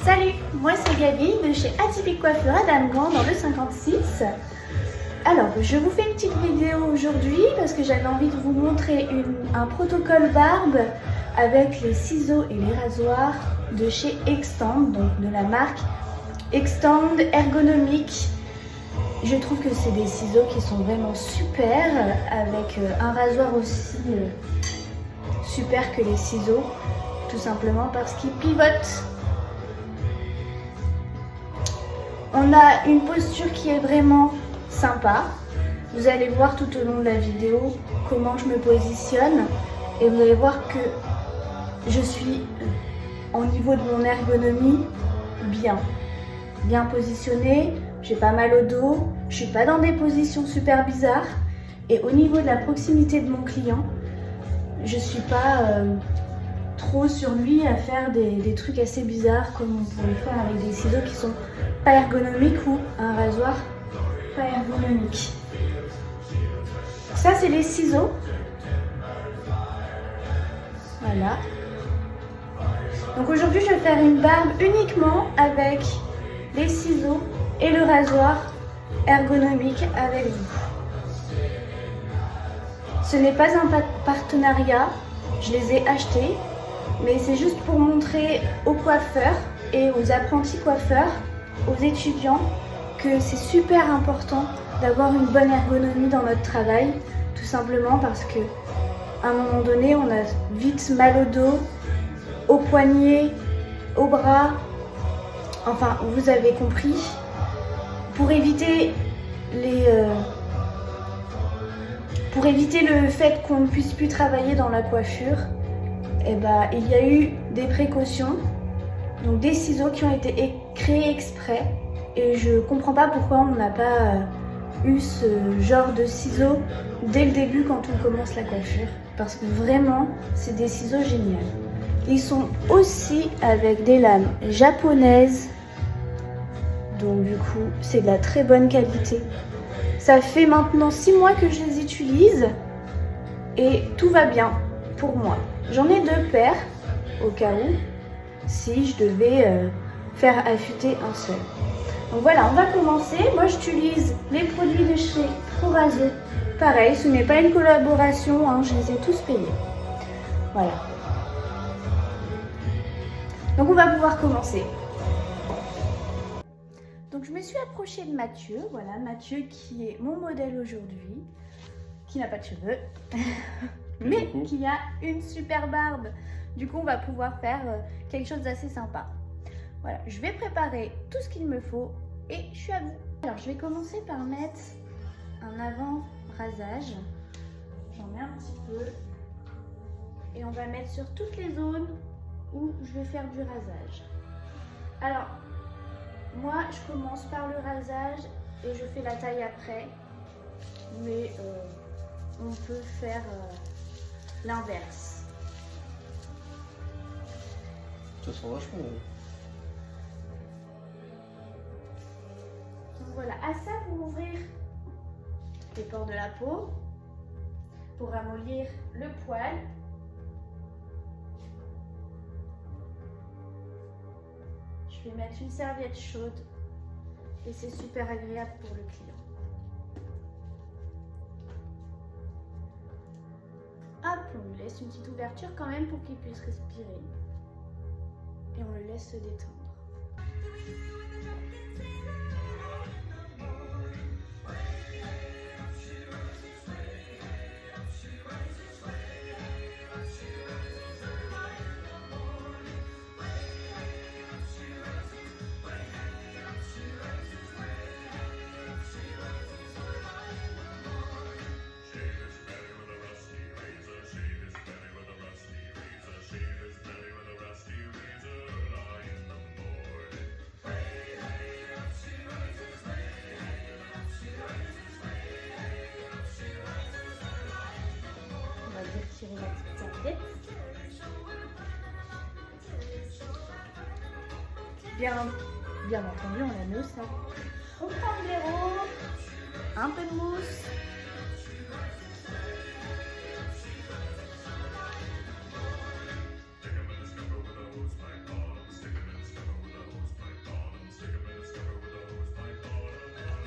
Salut, moi c'est Gabi de chez Atypique Coiffure à Damgand dans le 56. Alors, je vous fais une petite vidéo aujourd'hui parce que j'avais envie de vous montrer un protocole barbe avec les ciseaux et les rasoirs de chez Extend, donc de la marque Extend ergonomique. Je trouve que c'est des ciseaux qui sont vraiment super, avec un rasoir aussi super que les ciseaux, tout simplement parce qu'ils pivotent. On a une posture qui est vraiment sympa. Vous allez voir tout au long de la vidéo comment je me positionne et vous allez voir que je suis au niveau de mon ergonomie bien positionnée. J'ai pas mal au dos, je suis pas dans des positions super bizarres et au niveau de la proximité de mon client, je suis pas trop sur lui à faire des trucs assez bizarres comme on pourrait faire avec des ciseaux qui sont pas ergonomiques ou un rasoir pas ergonomique. Ça c'est les ciseaux. Voilà. Donc aujourd'hui je vais faire une barbe uniquement avec les ciseaux et le rasoir ergonomique avec vous. Ce n'est pas un partenariat, je les ai achetés, mais c'est juste pour montrer aux coiffeurs et aux apprentis coiffeurs, aux étudiants, que c'est super important d'avoir une bonne ergonomie dans notre travail, tout simplement parce que à un moment donné, on a vite mal au dos, aux poignets, aux bras, enfin vous avez compris. Pour éviter le fait qu'on ne puisse plus travailler dans la coiffure, il y a eu des précautions, donc des ciseaux qui ont été créés exprès. Et je comprends pas pourquoi on n'a pas eu ce genre de ciseaux dès le début quand on commence la coiffure. Parce que vraiment, c'est des ciseaux géniaux. Ils sont aussi avec des lames japonaises. Donc du coup, c'est de la très bonne qualité. Ça fait maintenant 6 mois que je les utilise et tout va bien pour moi. J'en ai 2 paires au cas où, si je devais faire affûter un seul. Donc voilà, on va commencer. Moi j'utilise les produits de chez Proraso. Pareil, ce n'est pas une collaboration, hein, je les ai tous payés. Voilà. Donc on va pouvoir commencer. Donc je me suis approchée de Mathieu, voilà, Mathieu qui est mon modèle aujourd'hui, qui n'a pas de cheveux, mais qui a une super barbe. Du coup on va pouvoir faire quelque chose d'assez sympa. Voilà, je vais préparer tout ce qu'il me faut et je suis à vous. Alors je vais commencer par mettre un avant rasage, j'en mets un petit peu et on va mettre sur toutes les zones où je vais faire du rasage. Alors, moi, je commence par le rasage et je fais la taille après, mais on peut faire l'inverse. Ça sent vachement bon. Donc voilà, à ça pour ouvrir les pores de la peau, pour ramollir le poil. Je vais mettre une serviette chaude et c'est super agréable pour le client. Hop, on lui laisse une petite ouverture quand même pour qu'il puisse respirer. Et on le laisse se détendre. Tirer la petite serviette. Bien entendu, on la met au sac. On prend le blaireau, un peu de mousse.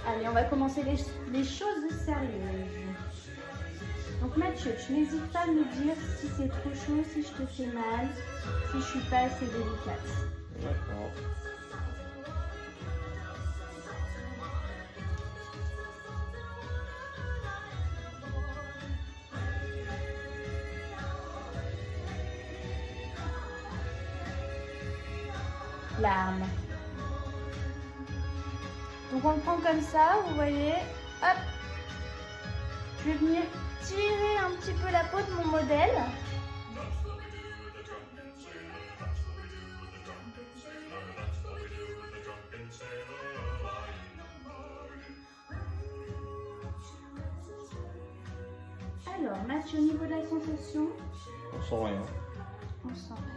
Allez, on va commencer les choses sérieuses. Donc Mathieu, tu n'hésites pas à me dire si c'est trop chaud, si je te fais mal, si je suis pas assez délicate. D'accord. L'arme. Donc on le prend comme ça, vous voyez, hop. Je vais venir tirer un petit peu la peau de mon modèle. Alors, Mathieu, au niveau de la sensation, On sent rien. on sent rien.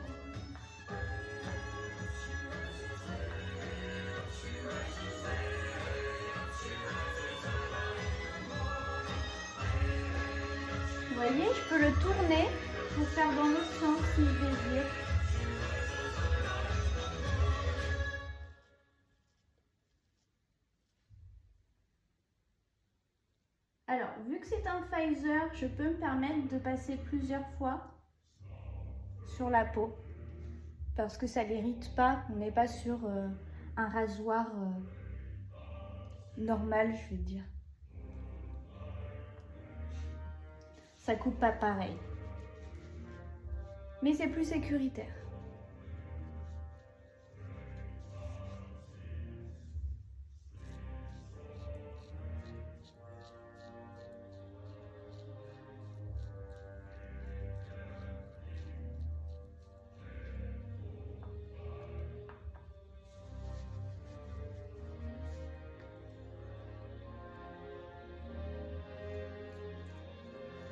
Vous voyez, je peux le tourner pour faire dans l'autre sens si je désire. Alors, vu que c'est un Pfizer, je peux me permettre de passer plusieurs fois sur la peau parce que ça l'irrite pas. On n'est pas sur un rasoir normal, je veux dire. Ça coupe pas pareil. Mais c'est plus sécuritaire.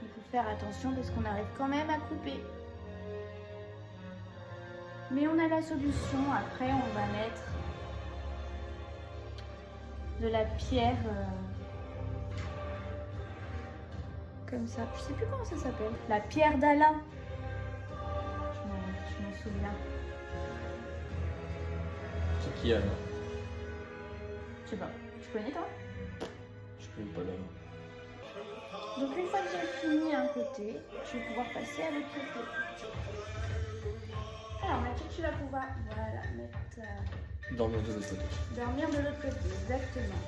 Il faut faire attention parce qu'on arrive quand même à couper. Mais on a la solution. Après, on va mettre de la pierre comme ça. Je sais plus comment ça s'appelle. La pierre d'Alain. Je m'en souviens. C'est qui, Alain? Je sais pas. Tu connais toi? Je connais pas l'homme. Donc une fois que j'ai fini un côté, je vais pouvoir passer avec l'autre côté. Alors Mathieu, tu vas pouvoir mettre Dormir de l'autre côté. dormir de l'autre côté, exactement.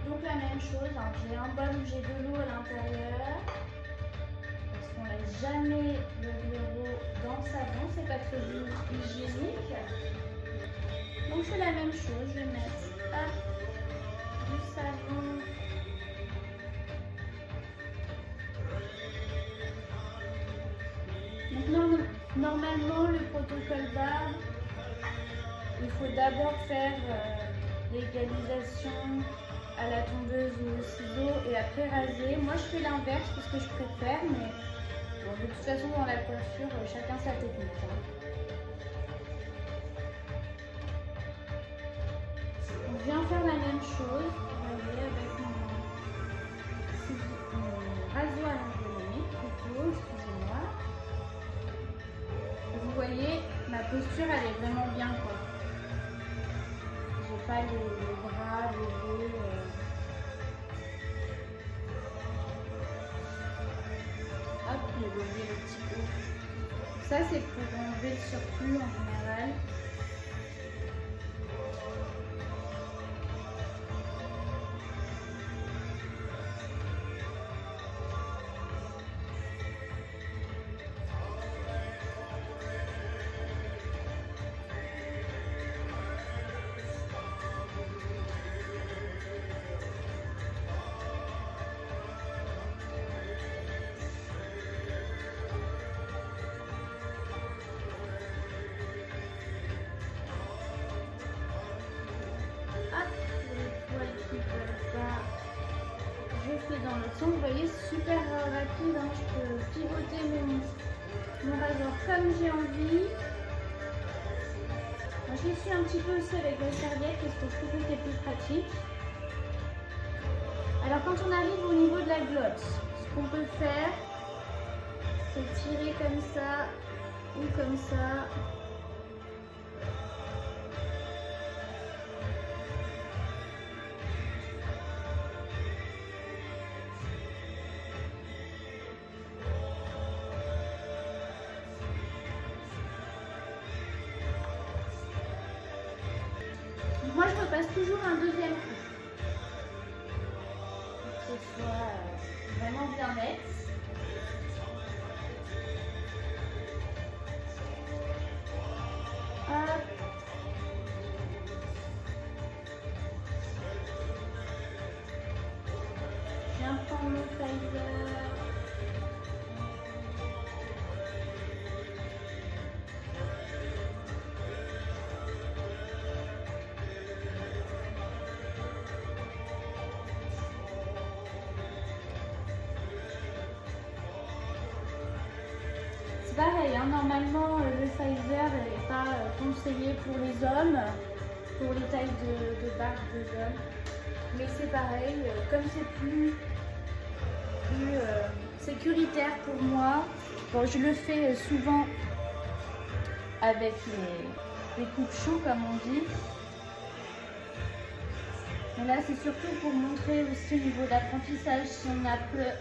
Donc la même chose, hein, j'ai un bol où j'ai de l'eau à l'intérieur. Parce qu'on laisse jamais le blaireau dans le savon, c'est pas très hygiénique. Donc je fais la même chose, je vais mettre du savon. Donc normalement le protocole barbe, il faut d'abord faire l'égalisation à la tondeuse ou au ciseau et après raser. Moi je fais l'inverse parce que je préfère, mais bon, de toute façon dans la coiffure, chacun sa technique. Hein. Je viens faire la même chose, vous voyez, avec mon rasoir ergonomique, plutôt, excusez-moi. Vous voyez, ma posture, elle est vraiment bien, quoi. J'ai pas les bras, le dos. Hop, j'ai levé le petit peu. Ça, c'est pour enlever le surplus en général. Dans le son, vous voyez, super rapide, hein. Je peux pivoter mon rasoir comme j'ai envie. Moi, je l'essuie un petit peu aussi avec la serviette parce que je trouve que c'est plus pratique. Alors quand on arrive au niveau de la glotte, ce qu'on peut faire, c'est tirer comme ça ou comme ça. passe toujours un deuxième coup. Pour que ce soit vraiment bien net. Hop. Je viens prendre mon phaser. C'est pareil, hein, normalement le Pfizer n'est pas conseillé pour les hommes, pour les tailles de barbe des hommes. Mais c'est pareil, comme c'est plus sécuritaire pour moi, bon, je le fais souvent avec les coupes chauds comme on dit. Mais là c'est surtout pour montrer aussi au niveau d'apprentissage si on a peur.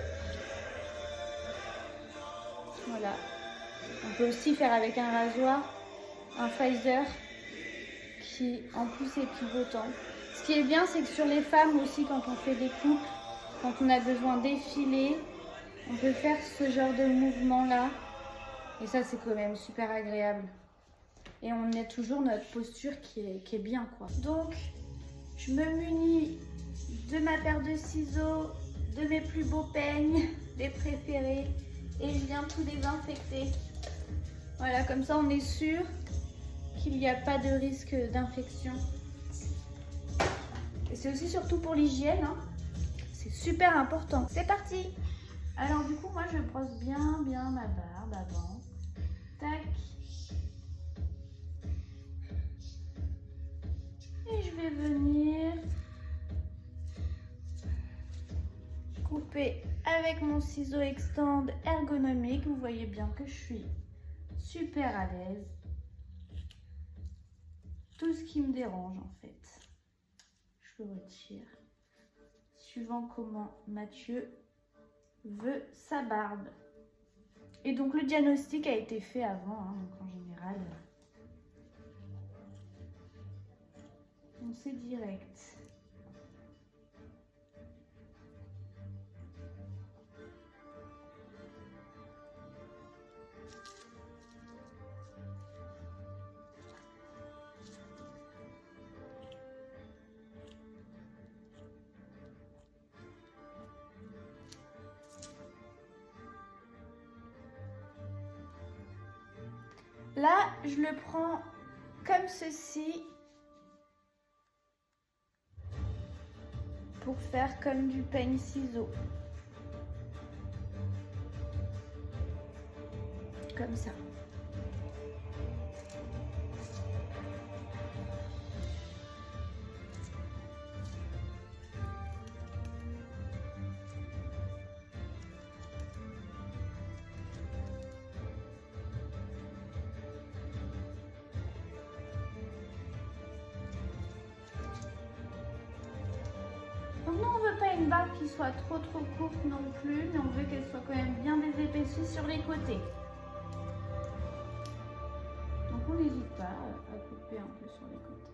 Voilà. On peut aussi faire avec un rasoir, un Pfizer qui en plus est pivotant. Ce qui est bien, c'est que sur les femmes aussi, quand on fait des coupes, quand on a besoin d'effiler, on peut faire ce genre de mouvement là. Et ça, c'est quand même super agréable. Et on a toujours notre posture qui est bien, quoi. Donc, je me munis de ma paire de ciseaux, de mes plus beaux peignes, des préférés, et je viens tout désinfecter. Voilà, comme ça on est sûr qu'il n'y a pas de risque d'infection. Et c'est aussi surtout pour l'hygiène, hein. C'est super important. C'est parti! Alors du coup, moi je brosse bien ma barbe avant. Tac. Et je vais venir couper avec mon ciseau extend ergonomique. Vous voyez bien que je suis super à l'aise. Tout ce qui me dérange en fait, je le retire. Suivant comment Mathieu veut sa barbe. Et donc le diagnostic a été fait avant, hein, donc en général, on sait direct. Là, je le prends comme ceci pour faire comme du peigne-ciseau. Comme ça. Donc nous, on veut pas une barbe qui soit trop courte non plus, mais on veut qu'elle soit quand même bien désépaissie sur les côtés. Donc on n'hésite pas à couper un peu sur les côtés.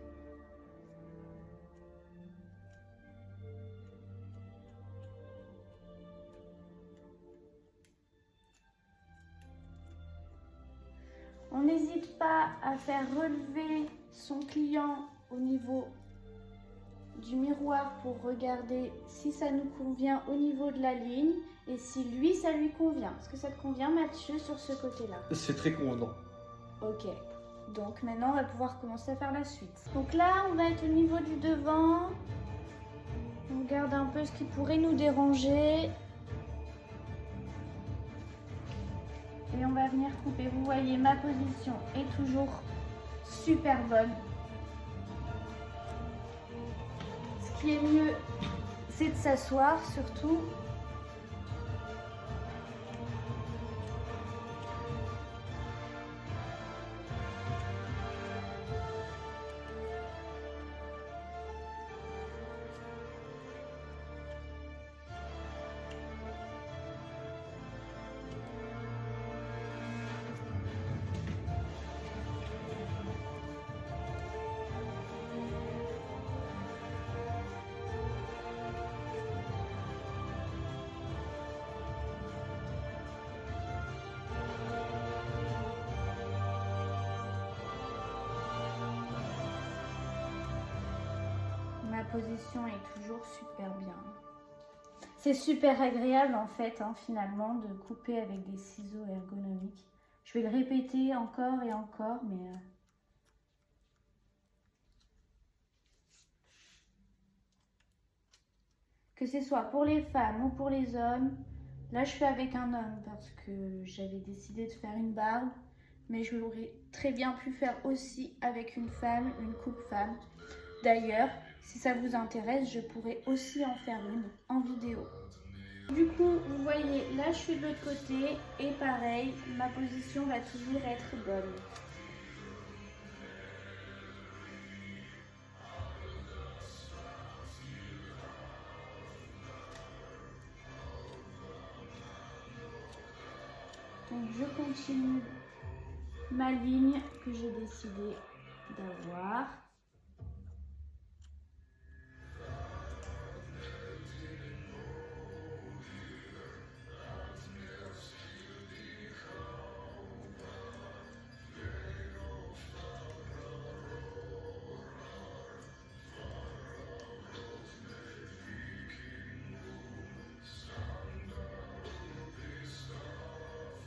On n'hésite pas à faire relever son client au niveau du miroir pour regarder si ça nous convient au niveau de la ligne et si lui ça lui convient. Est-ce que ça te convient, Mathieu, sur ce côté-là? C'est très convenant. Ok, donc maintenant on va pouvoir commencer à faire la suite. Donc là on va être au niveau du devant. On regarde un peu ce qui pourrait nous déranger. Et on va venir couper. Vous voyez, ma position est toujours super bonne. Ce qui est mieux, c'est de s'asseoir surtout. ma position est toujours super bien. C'est super agréable en fait, finalement, de couper avec des ciseaux ergonomiques. Je vais le répéter encore et encore, mais... Que ce soit pour les femmes ou pour les hommes, là je fais avec un homme parce que j'avais décidé de faire une barbe, mais je l'aurais très bien pu faire aussi avec une femme, une coupe femme. D'ailleurs, si ça vous intéresse, je pourrais aussi en faire une en vidéo. Du coup, vous voyez, là je suis de l'autre côté et pareil, ma position va toujours être bonne. Donc je continue ma ligne que j'ai décidé d'avoir.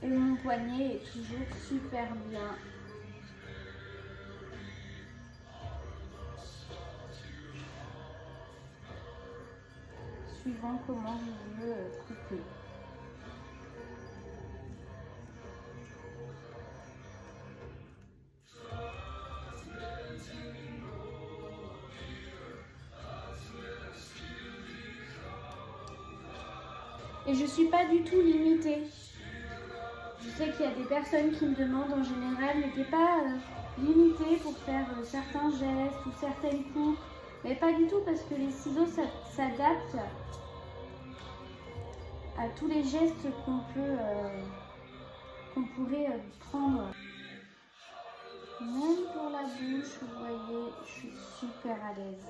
Et mon poignet est toujours super bien. Suivant comment je veux couper. Et je suis pas du tout limitée. Je sais qu'il y a des personnes qui me demandent en général, mais t'es pas limitée pour faire certains gestes ou certaines coupes. Mais pas du tout, parce que les ciseaux s'adaptent à tous les gestes qu'on pourrait prendre. Même pour la bouche, vous voyez, je suis super à l'aise.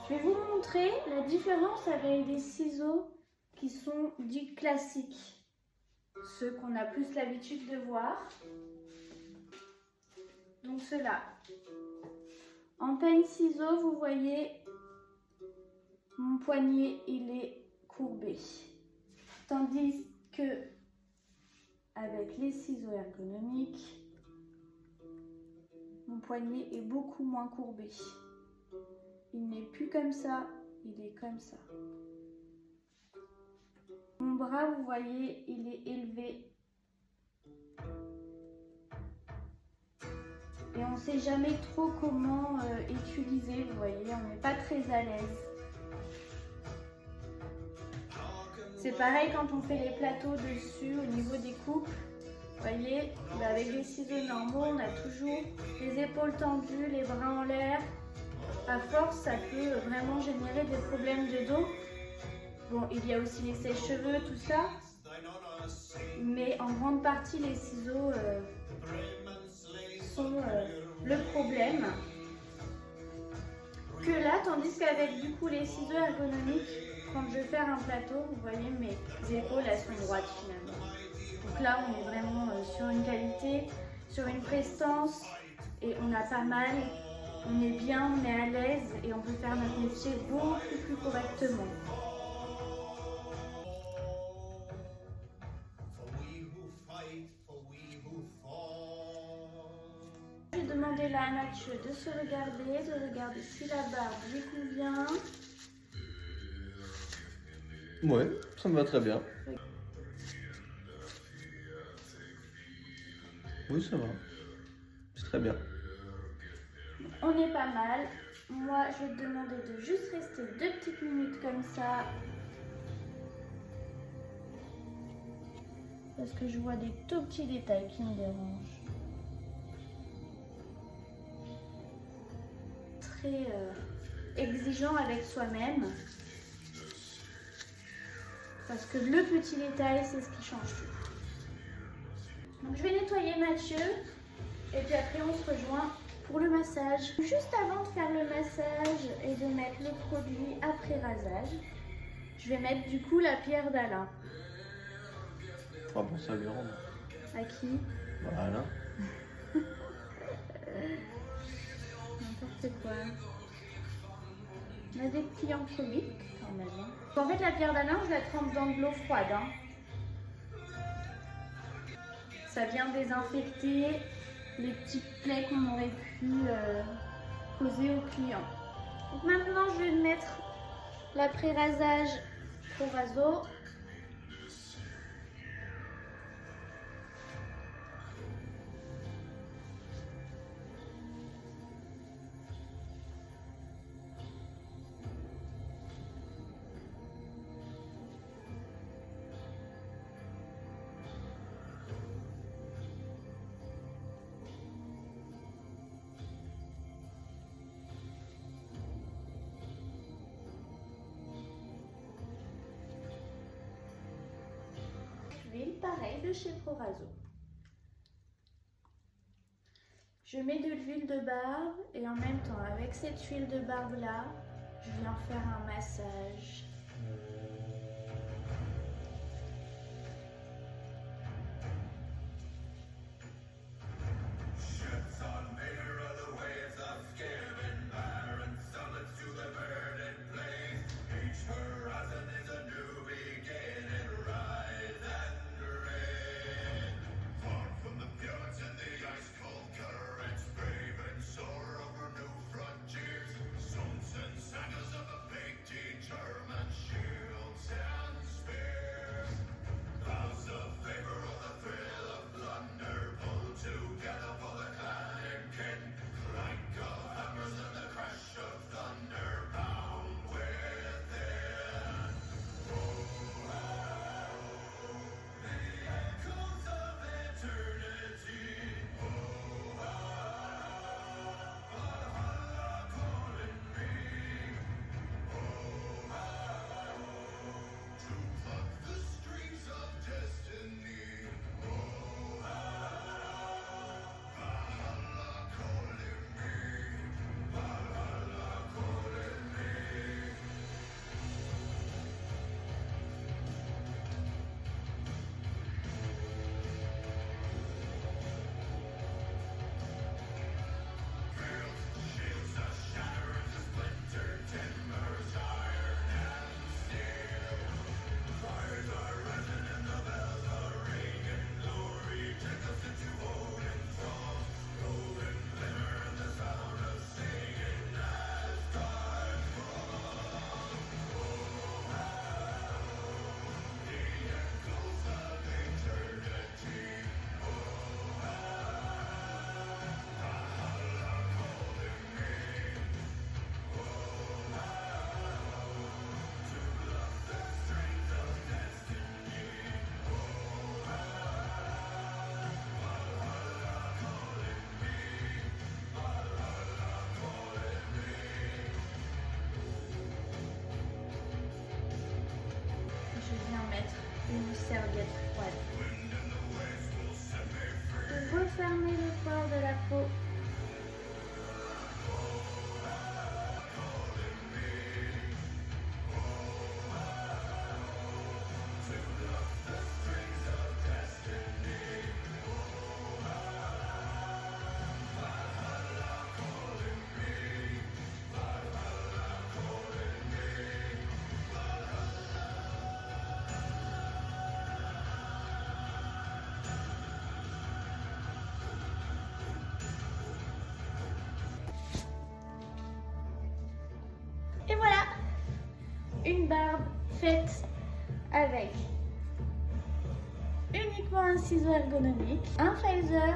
Je vais vous montrer la différence avec des ciseaux qui sont dits classiques. Ceux qu'on a plus l'habitude de voir. Donc ceux-là. En peigne ciseaux, vous voyez, mon poignet, il est courbé. Tandis que avec les ciseaux ergonomiques, mon poignet est beaucoup moins courbé. Il n'est plus comme ça, il est comme ça. Mon bras, vous voyez, il est élevé. Et on ne sait jamais trop comment utiliser, vous voyez, on n'est pas très à l'aise. C'est pareil quand on fait les plateaux dessus au niveau des coupes. Vous voyez, avec les ciseaux normaux, on a toujours les épaules tendues, les bras en l'air. À force, ça peut vraiment générer des problèmes de dos. Bon, il y a aussi les sèche-cheveux, tout ça. Mais en grande partie, les ciseaux sont le problème. Que là, tandis qu'avec du coup les ciseaux ergonomiques, quand je vais faire un plateau, vous voyez, mes épaules, elles sont droites finalement. Donc là, on est vraiment sur une qualité, sur une prestance et on a pas mal. On est bien, on est à l'aise et on peut faire notre métier beaucoup plus correctement. Je vais demander là à Mathieu de se regarder si la barbe lui convient. Ouais, ça me va très bien. Oui, ça va. C'est très bien. On est pas mal. Moi, je vais te demander de juste rester 2 petites minutes comme ça. Parce que je vois des tout petits détails qui me dérangent. Très exigeant avec soi-même. Parce que le petit détail, c'est ce qui change tout. Donc je vais nettoyer Mathieu. Et puis après, on se rejoint pour le massage. Juste avant de faire le massage et de mettre le produit après rasage, je vais mettre du coup la pierre d'Alain. On va penser à lui rendre. À qui? Voilà. N'importe quoi. On a des clients comiques quand même. Hein. En fait, la pierre d'Alain, je la trempe dans de l'eau froide. Hein. Ça vient désinfecter les petits plaies qu'on aurait pu causer aux clients. Donc maintenant, je vais mettre l'après-rasage Proraso. Pareil de chez Proraso. Je mets de l'huile de barbe et en même temps avec cette huile de barbe là, je viens faire un massage. Une serviette froide. Pour refermer le port de la peau. Et voilà, une barbe faite avec uniquement un ciseau ergonomique, un phaser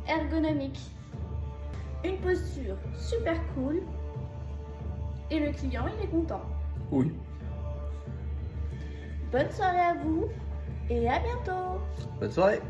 ergonomique, une posture super cool et le client il est content. Oui. Bonne soirée à vous et à bientôt. Bonne soirée.